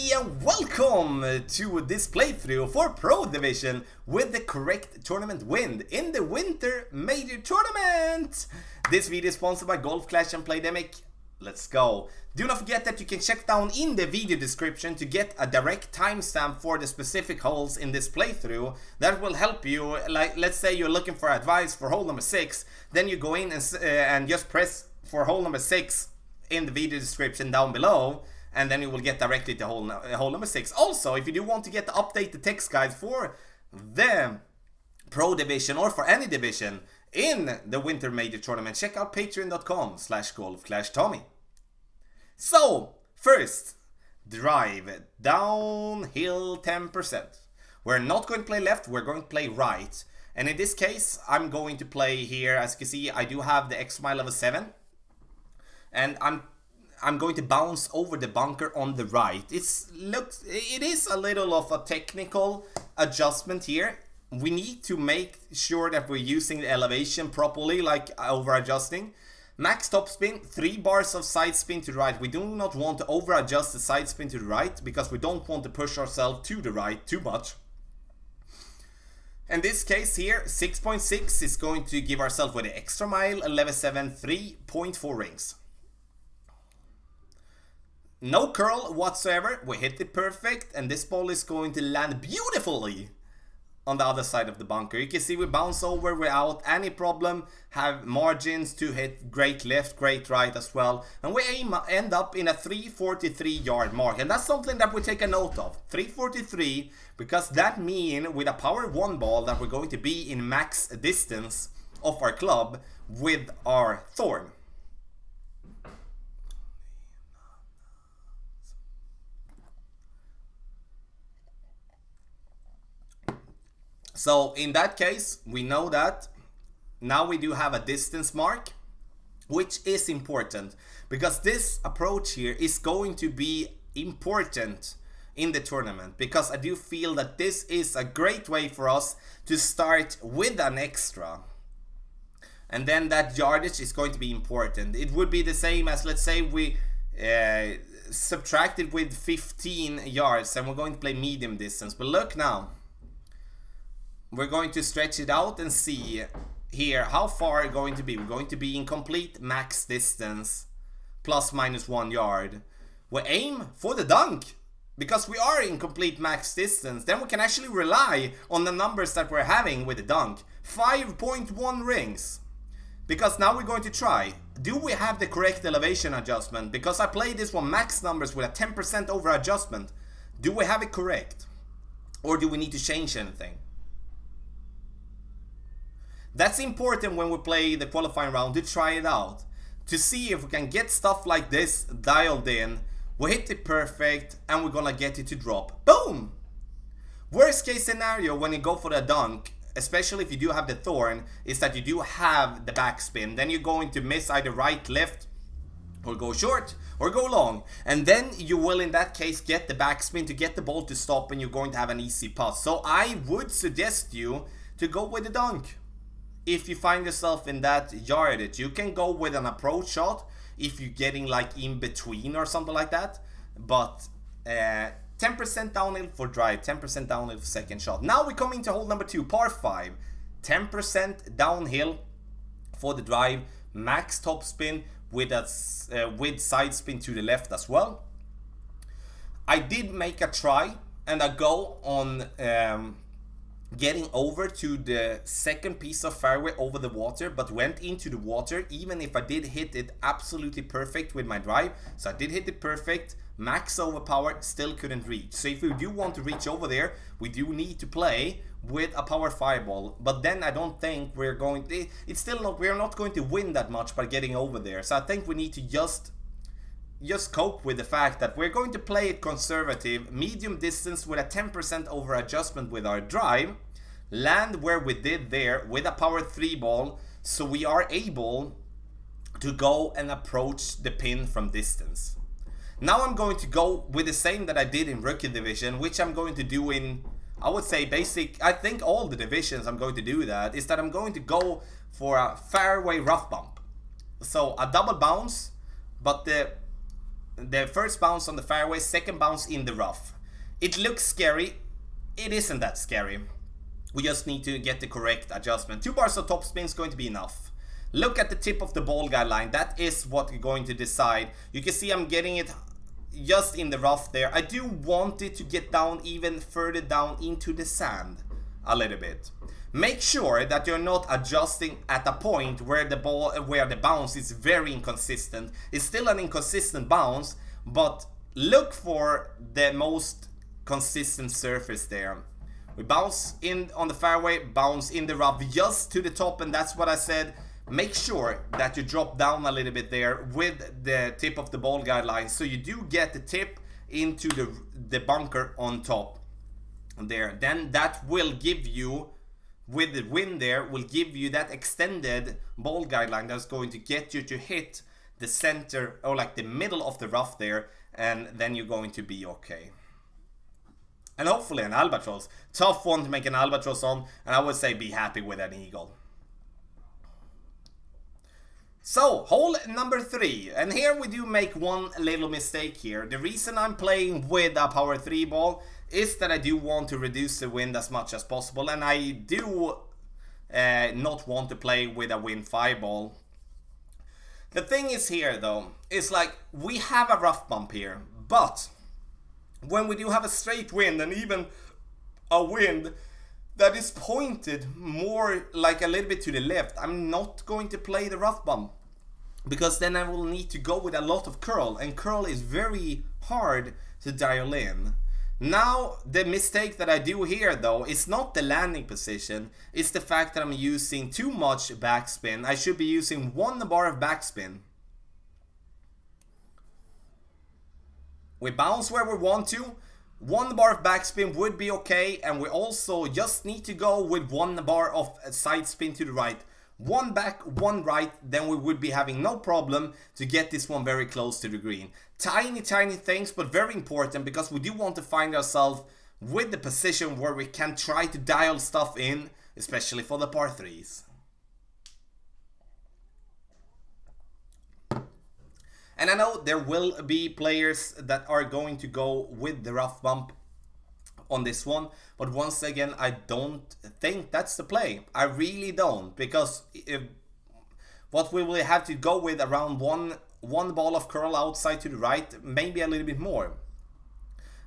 Hey and welcome to this playthrough for Pro Division with the correct tournament win in the Winter Major Tournament. This video is sponsored by Golf Clash and Playdemic. Let's go. Do not forget that you can check down in the video description to get a direct timestamp for the specific holes in this playthrough. That will help you. Like, let's say you're looking for advice for hole number 6, then you go in and just press for hole number 6 in the video description down below, and then you will get directly to hole number 6. Also, if you do want to get the updated text guide for the Pro Division or for any division in the Winter Major Tournament, check out patreon.com/golfclashtommy. So, first, drive downhill 10%. We're not going to play left, we're going to play right. And in this case, I'm going to play here. As you can see, I do have the X mile level 7. And I'm going to bounce over the bunker on the right. It is a little of a technical adjustment here. We need to make sure that we're using the elevation properly, like over adjusting. Max top spin, 3 bars of side spin to the right. We do not want to over adjust the side spin to the right because we don't want to push ourselves to the right too much. In this case here, 6.6 is going to give ourselves with the extra mile, 11.7, 3.4 rings. No curl whatsoever, we hit it perfect, and this ball is going to land beautifully on the other side of the bunker. You can see we bounce over without any problem, have margins to hit great left, great right as well, and we end up in a 343 yard mark, and that's something that we take a note of. 343, because that means with a power 1 ball that we're going to be in max distance of our club with our thorn. So in that case, we know that now we do have a distance mark, which is important because this approach here is going to be important in the tournament, because I do feel that this is a great way for us to start with an extra. And then that yardage is going to be important. It would be the same as, let's say we subtracted with 15 yards and we're going to play medium distance. But look now. We're going to stretch it out and see here how far we're going to be. We're going to be in complete max distance, plus minus 1 yard. We aim for the dunk, because we are in complete max distance. Then we can actually rely on the numbers that we're having with the dunk. 5.1 rings. Because now we're going to try. Do we have the correct elevation adjustment? Because I played this one max numbers with a 10% over adjustment. Do we have it correct? Or do we need to change anything? That's important when we play the qualifying round, to try it out. To see if we can get stuff like this dialed in. We hit it perfect and we're gonna get it to drop. Boom! Worst case scenario when you go for the dunk, especially if you do have the thorn, is that you do have the backspin. Then you're going to miss either right, left, or go short, or go long. And then you will in that case get the backspin to get the ball to stop, and you're going to have an easy putt. So I would suggest you to go with the dunk. If you find yourself in that yardage, you can go with an approach shot if you're getting like in between or something like that. But 10% downhill for drive, 10% downhill for second shot. Now we come into hole number 2, par 5. 10% downhill for the drive, max top spin with side spin to the left as well. I did make a try and a go on getting over to the second piece of fairway over the water, but went into the water even if I did hit it absolutely perfect with my drive. So I did hit it perfect, max overpower, still couldn't reach. So if we do want to reach over there, we do need to play with a power 5 ball, but then I don't think we're going to, we're not going to win that much by getting over there. So I think we need to just cope with the fact that we're going to play it conservative, medium distance with a 10% over adjustment with our drive, land where we did there with a power 3 ball, so we are able to go and approach the pin from distance. Now I'm going to go with the same that I did in Rookie Division, which I'm going to do in, I would say I think all the divisions I'm going to do that, is that I'm going to go for a fairway rough bump. So a double bounce, but the the first bounce on the fairway, second bounce in the rough. It looks scary. It isn't that scary. We just need to get the correct adjustment. 2 bars of topspin is going to be enough. Look at the tip of the ball guideline. That is what we're going to decide. You can see I'm getting it just in the rough there. I do want it to get down even further down into the sand a little bit. Make sure that you're not adjusting at a point where the bounce is very inconsistent. It's still an inconsistent bounce, but look for the most consistent surface there. We bounce in on the fairway, bounce in the rough just to the top, and that's what I said. Make sure that you drop down a little bit there with the tip of the ball guideline, so you do get the tip into the bunker on top there. Then that will give you, with the wind there, will give you that extended ball guideline that's going to get you to hit the center, or like the middle of the rough there, and then you're going to be okay. And hopefully an albatross. Tough one to make an albatross on, and I would say be happy with an eagle. So, hole number 3, and here we do make one little mistake here. The reason I'm playing with a power 3 ball is that I do want to reduce the wind as much as possible, and I do not want to play with a wind 5 ball. The thing is here though, is like we have a rough bump here, but when we do have a straight wind and even a wind that is pointed more like a little bit to the left, I'm not going to play the rough bump, because then I will need to go with a lot of curl, and curl is very hard to dial in. Now the mistake that I do here though is not the landing position, it's the fact that I'm using too much backspin. I should be using 1 bar of backspin. We bounce where we want to. 1 bar of backspin would be okay, and we also just need to go with 1 bar of side spin to the right. 1 back, 1 right, then we would be having no problem to get this one very close to the green. Tiny things, but very important, because we do want to find ourselves with the position where we can try to dial stuff in, especially for the par 3s. And I know there will be players that are going to go with the rough bump on this one, but once again, I don't think that's the play. I really don't, because what we will have to go with around one ball of curl outside to the right, maybe a little bit more.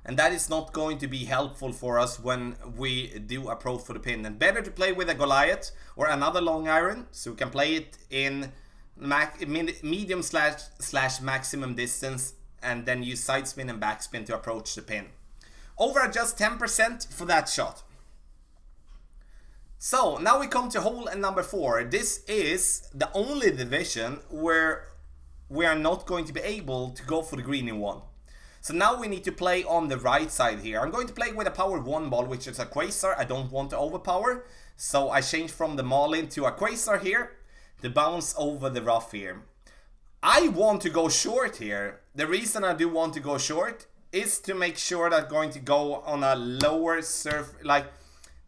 And that is not going to be helpful for us when we do approach for the pin. And better to play with a Goliath or another long iron, so we can play it in medium slash maximum distance, and then use side spin and backspin to approach the pin. Over adjust 10% for that shot. So now we come to hole number 4. This is the only division where we are not going to be able to go for the green in 1. So now we need to play on the right side here. I'm going to play with a power 1 ball, which is a Quasar. I don't want to overpower, so I changed from the Marlin to a Quasar here. The bounce over the rough here. I want to go short here. The reason I do want to go short is to make sure that I'm going to go on a lower surface, like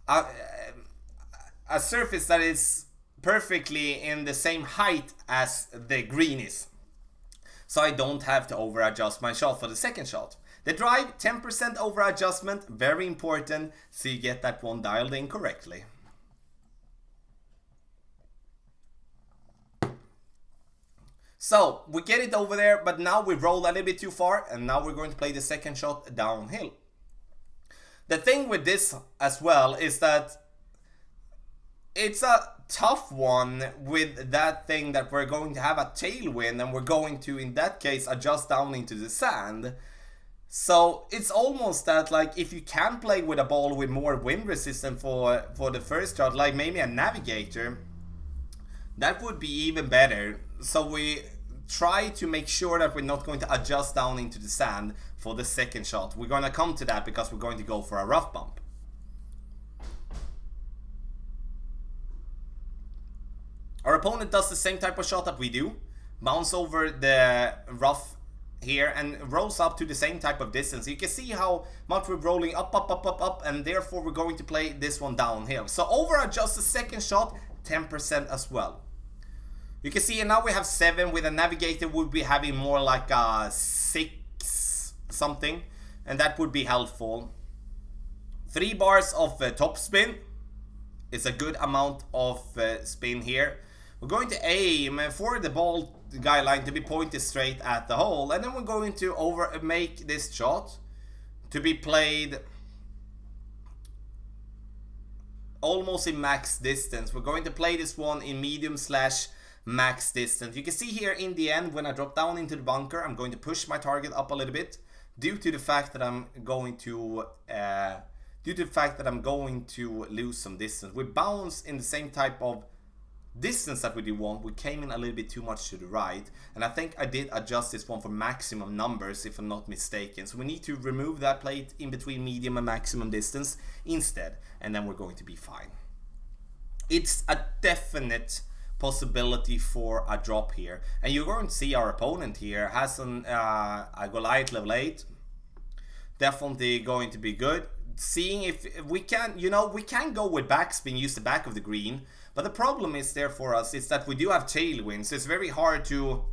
a surface that is perfectly in the same height as the green is. So I don't have to over adjust my shot for the second shot. The drive, 10% over adjustment, very important, so you get that one dialed in correctly. So we get it over there, but now we rolled a little bit too far, and now we're going to play the second shot downhill. The thing with this as well is that it's a tough one with that thing that we're going to have a tailwind, and we're going to, in that case, adjust down into the sand. So it's almost that, like, if you can play with a ball with more wind resistance for the first shot, like maybe a Navigator, that would be even better. So we try to make sure that we're not going to adjust down into the sand for the second shot. We're going to come to that because we're going to go for a rough bump. Our opponent does the same type of shot that we do. Bounce over the rough here and rolls up to the same type of distance. You can see how much we're rolling up, and therefore we're going to play this one downhill. So over adjust the second shot 10% as well. You can see now we have 7. With a navigator we'll be having more like a 6 something, and that would be helpful. 3 bars of top spin is a good amount of spin here. We're going to aim for the ball guideline to be pointed straight at the hole, and then we're going to make this shot to be played almost in max distance. We're going to play this one in medium / max distance. You can see here in the end, when I drop down into the bunker, I'm going to push my target up a little bit due to the fact that I'm going to lose some distance. We bounce in the same type of distance that we do want. We came in a little bit too much to the right, and I think I did adjust this one for maximum numbers if I'm not mistaken. So we need to remove that plate in between medium and maximum distance instead, and then we're going to be fine. It's a definite possibility for a drop here, and you're going to see our opponent here has a Goliath level 8. Definitely going to be good. Seeing if we can, we can go with backspin, use the back of the green, but the problem is there for us is that we do have tailwind, so it's very hard to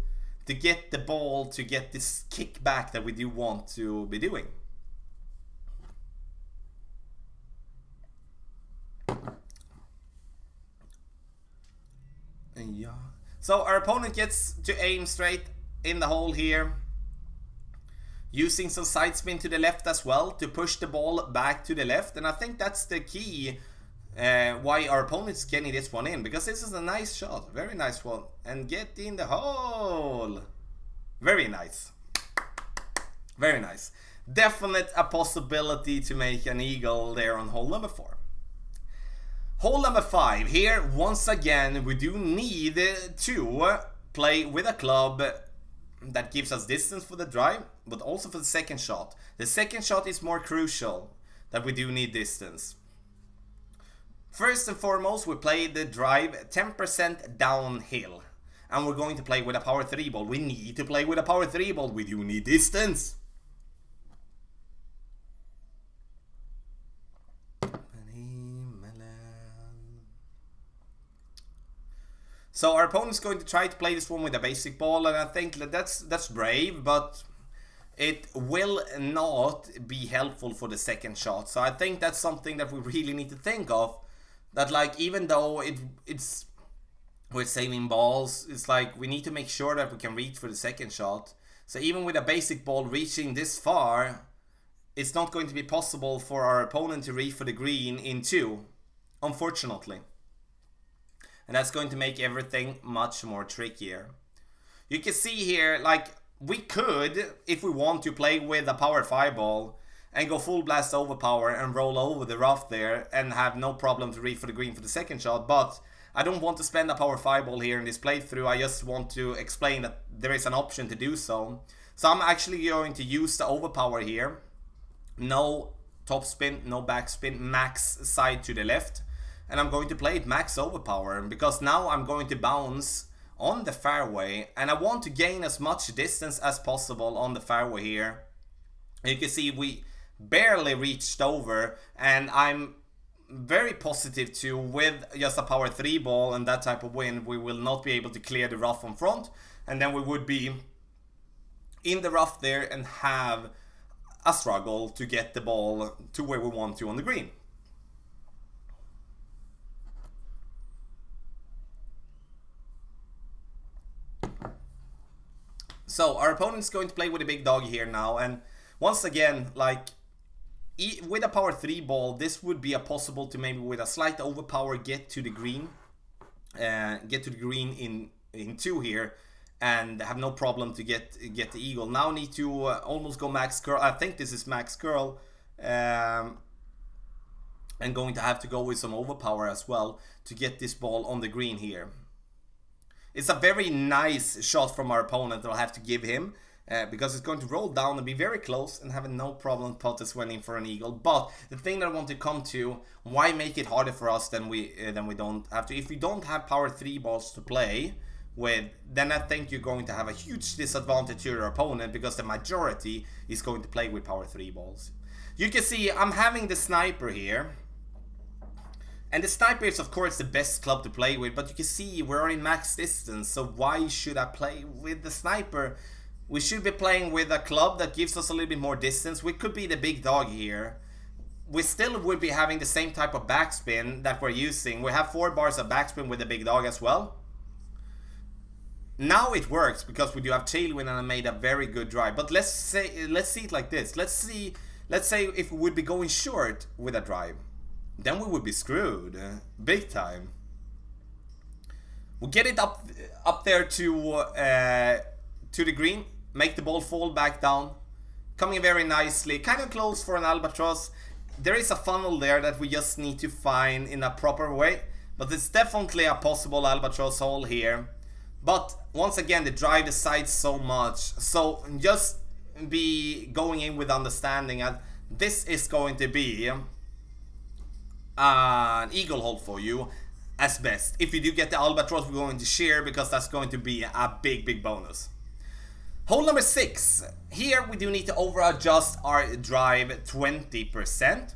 get the ball to get this kickback that we do want to be doing. Yeah. So our opponent gets to aim straight in the hole here, using some side spin to the left as well to push the ball back to the left, and I think that's the key why our opponent's getting this one in, because this is a nice shot, very nice one, and get in the hole. Very nice, very nice. Definite a possibility to make an eagle there on hole number 4. Hole number 5 here, once again we do need to play with a club that gives us distance for the drive, but also for the second shot. The second shot is more crucial, that we do need distance. First and foremost, we play the drive 10% downhill, and we're going to play with a power 3 ball. We need to play with a power 3 ball. We do need distance. So our opponent's going to try to play this one with a basic ball, and I think that's brave, but it will not be helpful for the second shot. So I think that's something that we really need to think of. That, like, even though we're saving balls, it's like we need to make sure that we can reach for the second shot. So even with a basic ball reaching this far, it's not going to be possible for our opponent to reach for the green in 2, unfortunately. And that's going to make everything much more trickier. You can see here, like, we could, if we want to, play with a power 5 ball and go full blast overpower and roll over the rough there and have no problem to reach for the green for the second shot, but I don't want to spend a power 5 ball here in this playthrough. I just want to explain that there is an option to do so. So I'm actually going to use the overpower here. No top spin, no back spin, max side to the left. And I'm going to play it max overpower, because now I'm going to bounce on the fairway and I want to gain as much distance as possible on the fairway here. You can see we barely reached over, and I'm very positive too, with just a power 3 ball and that type of wind, we will not be able to clear the rough on front, and then we would be in the rough there and have a struggle to get the ball to where we want to on the green. So our opponent's going to play with a big dog here now, and once again, like, with a power 3 ball, this would be a possible to maybe with a slight overpower get to the green in 2 here, and have no problem to get the eagle. Now need to almost go max curl. I think this is max curl, and going to have to go with some overpower as well to get this ball on the green here. It's a very nice shot from our opponent that I'll have to give him, because it's going to roll down and be very close and having no problem pot is winning for an eagle. But the thing that I want to come to, why make it harder for us than we don't have to? If we don't have power 3 balls to play with, then I think you're going to have a huge disadvantage to your opponent, because the majority is going to play with power 3 balls. You can see I'm having the sniper here, And the sniper is of course the best club to play with, but you can see we're in max distance, so why should I play with the sniper? We should be playing with a club that gives us a little bit more distance. We could be the big dog here. We still would be having the same type of backspin that we're using. We have 4 bars of backspin with the big dog as well. Now it works because we do have tailwind and I made a very good drive. But let's see it like this. Let's say if we would be going short with a drive, then we would be screwed, big time. We'll get it up there to the green, make the ball fall back down, coming very nicely, kind of close for an albatross. There is a funnel there that we just need to find in a proper way, but it's definitely a possible albatross hole here. But once again, the drive decides so much, so just be going in with understanding that this is going to be an eagle hole for you as best. If you do get the albatross, we're going to share because that's going to be a big bonus. Hole number 6. Here we do need to over adjust our drive 20%.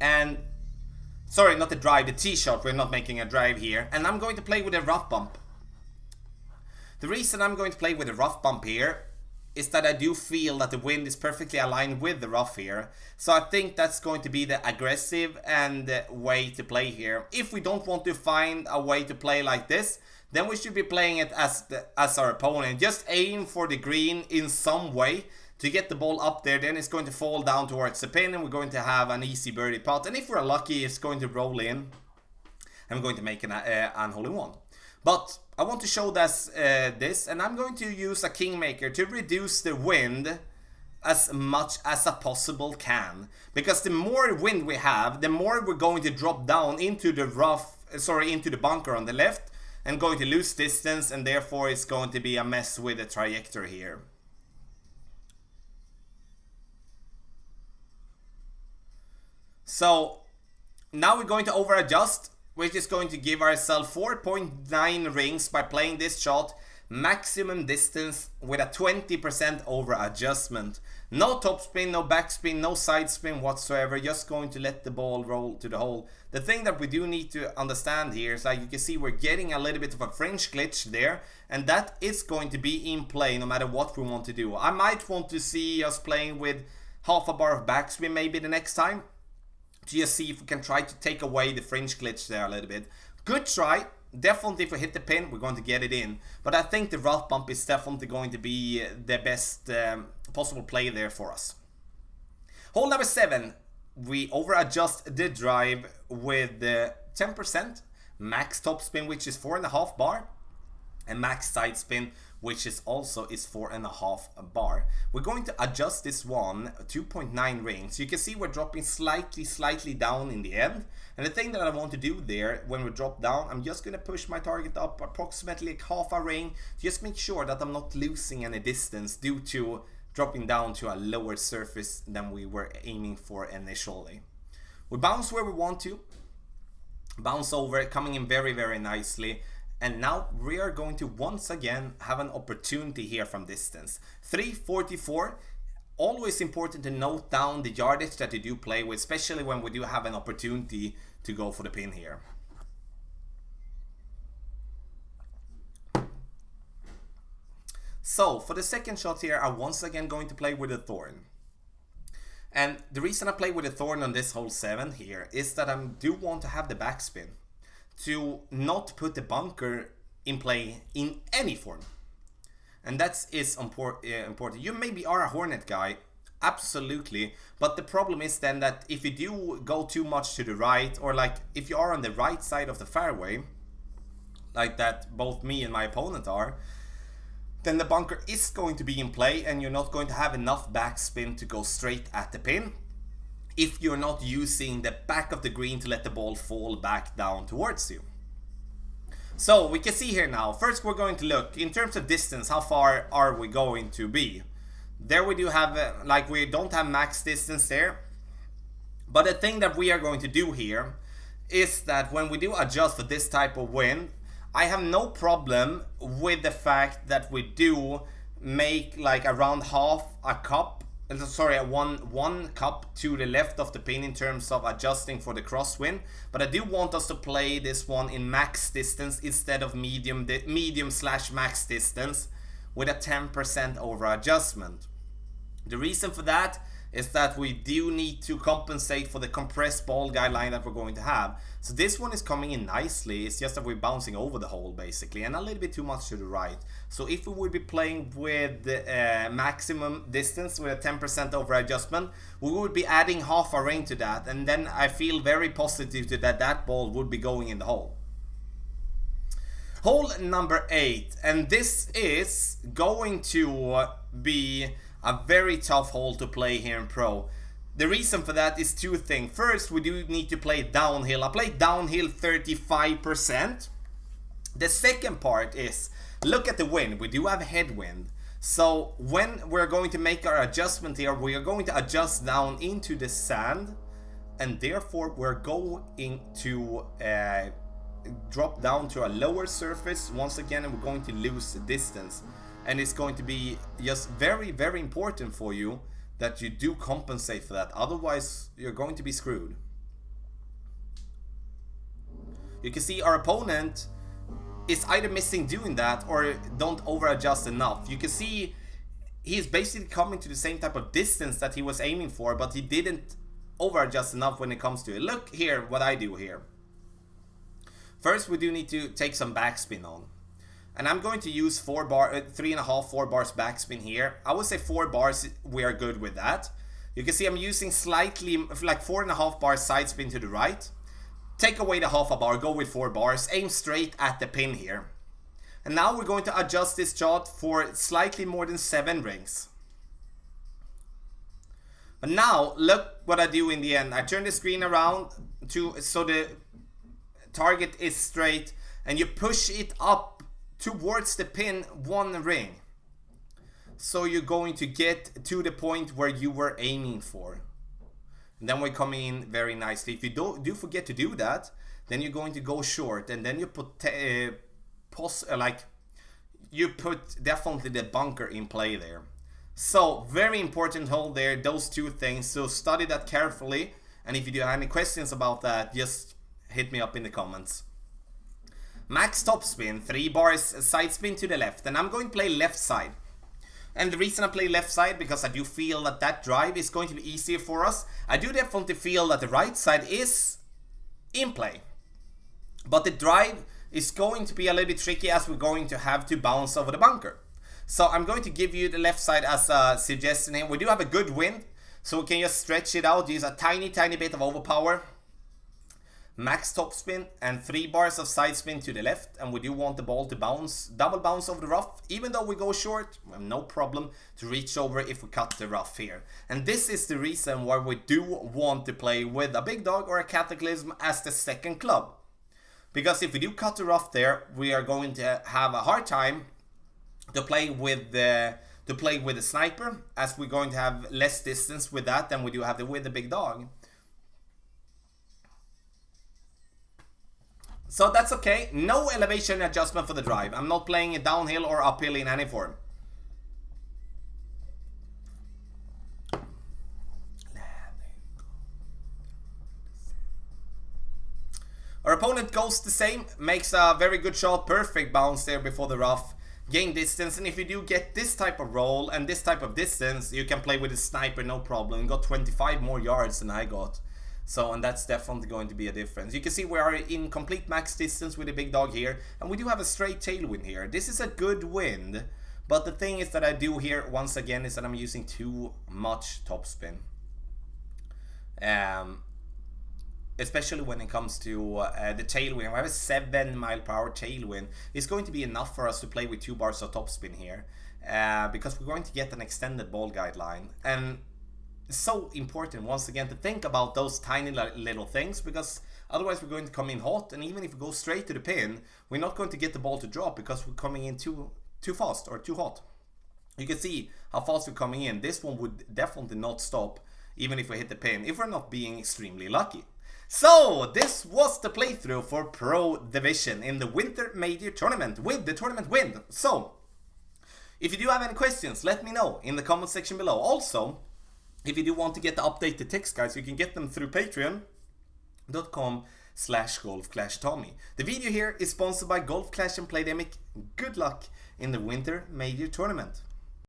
And sorry, not the drive, the tee shot. We're not making a drive here. And I'm going to play with a rough bump. The reason I'm going to play with a rough bump here is that I do feel that the wind is perfectly aligned with the rough here. So I think that's going to be the aggressive and way to play here. If we don't want to find a way to play like this, then we should be playing it as our opponent. Just aim for the green in some way to get the ball up there. Then it's going to fall down towards the pin and we're going to have an easy birdie putt. And if we're lucky, it's going to roll in and we're going to make an hole-in-one. But I want to show this and I'm going to use a kingmaker to reduce the wind as much as I possible can. Because the more wind we have, the more we're going to drop down into the into the bunker on the left and going to lose distance, and therefore it's going to be a mess with the trajectory here. So now we're going to over adjust. We're just going to give ourselves 4.9 rings by playing this shot, maximum distance with a 20% over adjustment. No topspin, no backspin, no side spin whatsoever, just going to let the ball roll to the hole. The thing that we do need to understand here is, like you can see, we're getting a little bit of a French glitch there, and that is going to be in play no matter what we want to do. I might want to see us playing with half a bar of backspin maybe the next time, to just see if we can try to take away the French glitch there a little bit. Good try. Definitely if we hit the pin, we're going to get it in. But I think the rough bump is definitely going to be the best possible play there for us. Hole number 7. We over adjust the drive with 10%. Max topspin, which is 4.5 bar. And max side spin, which is also 4.5 bar. We're going to adjust this one 2.9 rings. You can see we're dropping slightly down in the end. And the thing that I want to do there when we drop down, I'm just going to push my target up approximately like half a ring. Just make sure that I'm not losing any distance due to dropping down to a lower surface than we were aiming for initially. We bounce where we want to. Bounce over, coming in very nicely. And now we are going to once again have an opportunity here from distance. 344. Always important to note down the yardage that you do play with, especially when we do have an opportunity to go for the pin here. So for the second shot here, I'm once again going to play with a thorn. And the reason I play with a thorn on this hole 7 here is that I do want to have the backspin to not put the bunker in play in any form. And that is important. You maybe are a Hornet guy, absolutely, but the problem is then that if you do go too much to the right, or like if you are on the right side of the fairway, like that both me and my opponent are, then the bunker is going to be in play and you're not going to have enough backspin to go straight at the pin if you're not using the back of the green to let the ball fall back down towards you. So we can see here now, first we're going to look in terms of distance, how far are we going to be. There we do have, like we don't have max distance there. But the thing that we are going to do here is that when we do adjust for this type of wind, I have no problem with the fact that we do make like around half a cup sorry, one cup to the left of the pin in terms of adjusting for the crosswind, but I do want us to play this one in max distance instead of medium slash max distance with a 10% over adjustment. The reason for that is that we do need to compensate for the compressed ball guideline that we're going to have. So this one is coming in nicely, it's just that we're bouncing over the hole basically, and a little bit too much to the right. So if we would be playing with maximum distance with a 10% over adjustment, we would be adding half a ring to that, and then I feel very positive that that ball would be going in the hole. Hole number 8, and this is going to be a very tough hole to play here in Pro. The reason for that is two things. First, we do need to play downhill. I play downhill 35%. The second part is, look at the wind. We do have headwind. So when we're going to make our adjustment here, we are going to adjust down into the sand, and therefore we're going to drop down to a lower surface once again, and we're going to lose the distance. And it's going to be just very, very important for you that you do compensate for that. Otherwise, you're going to be screwed. You can see our opponent is either missing doing that or don't over adjust enough. You can see he's basically coming to the same type of distance that he was aiming for, but he didn't over adjust enough when it comes to it. Look here what I do here. First, we do need to take some backspin on. And I'm going to use 3.5, 4 bars backspin here. I would say 4 bars, we are good with that. You can see I'm using slightly, like 4.5 bars side spin to the right. Take away the half a bar, go with 4 bars, aim straight at the pin here. And now we're going to adjust this shot for slightly more than 7 rings. But now, look what I do in the end. I turn the screen around so the target is straight, and you push it up towards the pin 1 ring. So you're going to get to the point where you were aiming for. And then we're coming in very nicely. If you do forget to do that, then you're going to go short, and then you put you put definitely the bunker in play there. So very important hole there, those two things. So study that carefully, and if you do have any questions about that, just hit me up in the comments. Max topspin, 3 bars side spin to the left, and I'm going to play left side. And the reason I play left side, because I do feel that that drive is going to be easier for us. I do definitely feel that the right side is in play, but the drive is going to be a little bit tricky as we're going to have to bounce over the bunker. So I'm going to give you the left side as a suggestion here. We do have a good wind, so we can just stretch it out, use a tiny bit of overpower. Max topspin and 3 bars of side spin to the left, and we do want the ball to bounce, double bounce over the rough. Even though we go short, we have no problem to reach over if we cut the rough here. And this is the reason why we do want to play with a big dog or a cataclysm as the second club. Because if we do cut the rough there, we are going to have a hard time to play with the sniper, as we're going to have less distance with that than we do have with the big dog. So that's okay, no elevation adjustment for the drive. I'm not playing it downhill or uphill in any form. Our opponent goes the same, makes a very good shot, perfect bounce there before the rough, gain distance, and if you do get this type of roll and this type of distance, you can play with a sniper no problem. Got 25 more yards than I got. So, and that's definitely going to be a difference. You can see we are in complete max distance with the big dog here, and we do have a straight tailwind here. This is a good wind, but the thing is that I do here, once again, is that I'm using too much topspin. Especially when it comes to the tailwind. We have a 7 mile per hour tailwind. It's going to be enough for us to play with 2 bars of topspin here, because we're going to get an extended ball guideline. And it's so important, once again, to think about those tiny little things, because otherwise we're going to come in hot, and even if we go straight to the pin, we're not going to get the ball to drop because we're coming in too fast or too hot. You can see how fast we're coming in. This one would definitely not stop even if we hit the pin, if we're not being extremely lucky. So this was the playthrough for Pro Division in the Winter Major Tournament with the tournament win. So if you do have any questions, let me know in the comment section below. Also, If you do want to get the updated text guides, you can get them through patreon.com/golfclashtommy. The video here is sponsored by Golf Clash and Playdemic. Good luck in the Winter Major Tournament.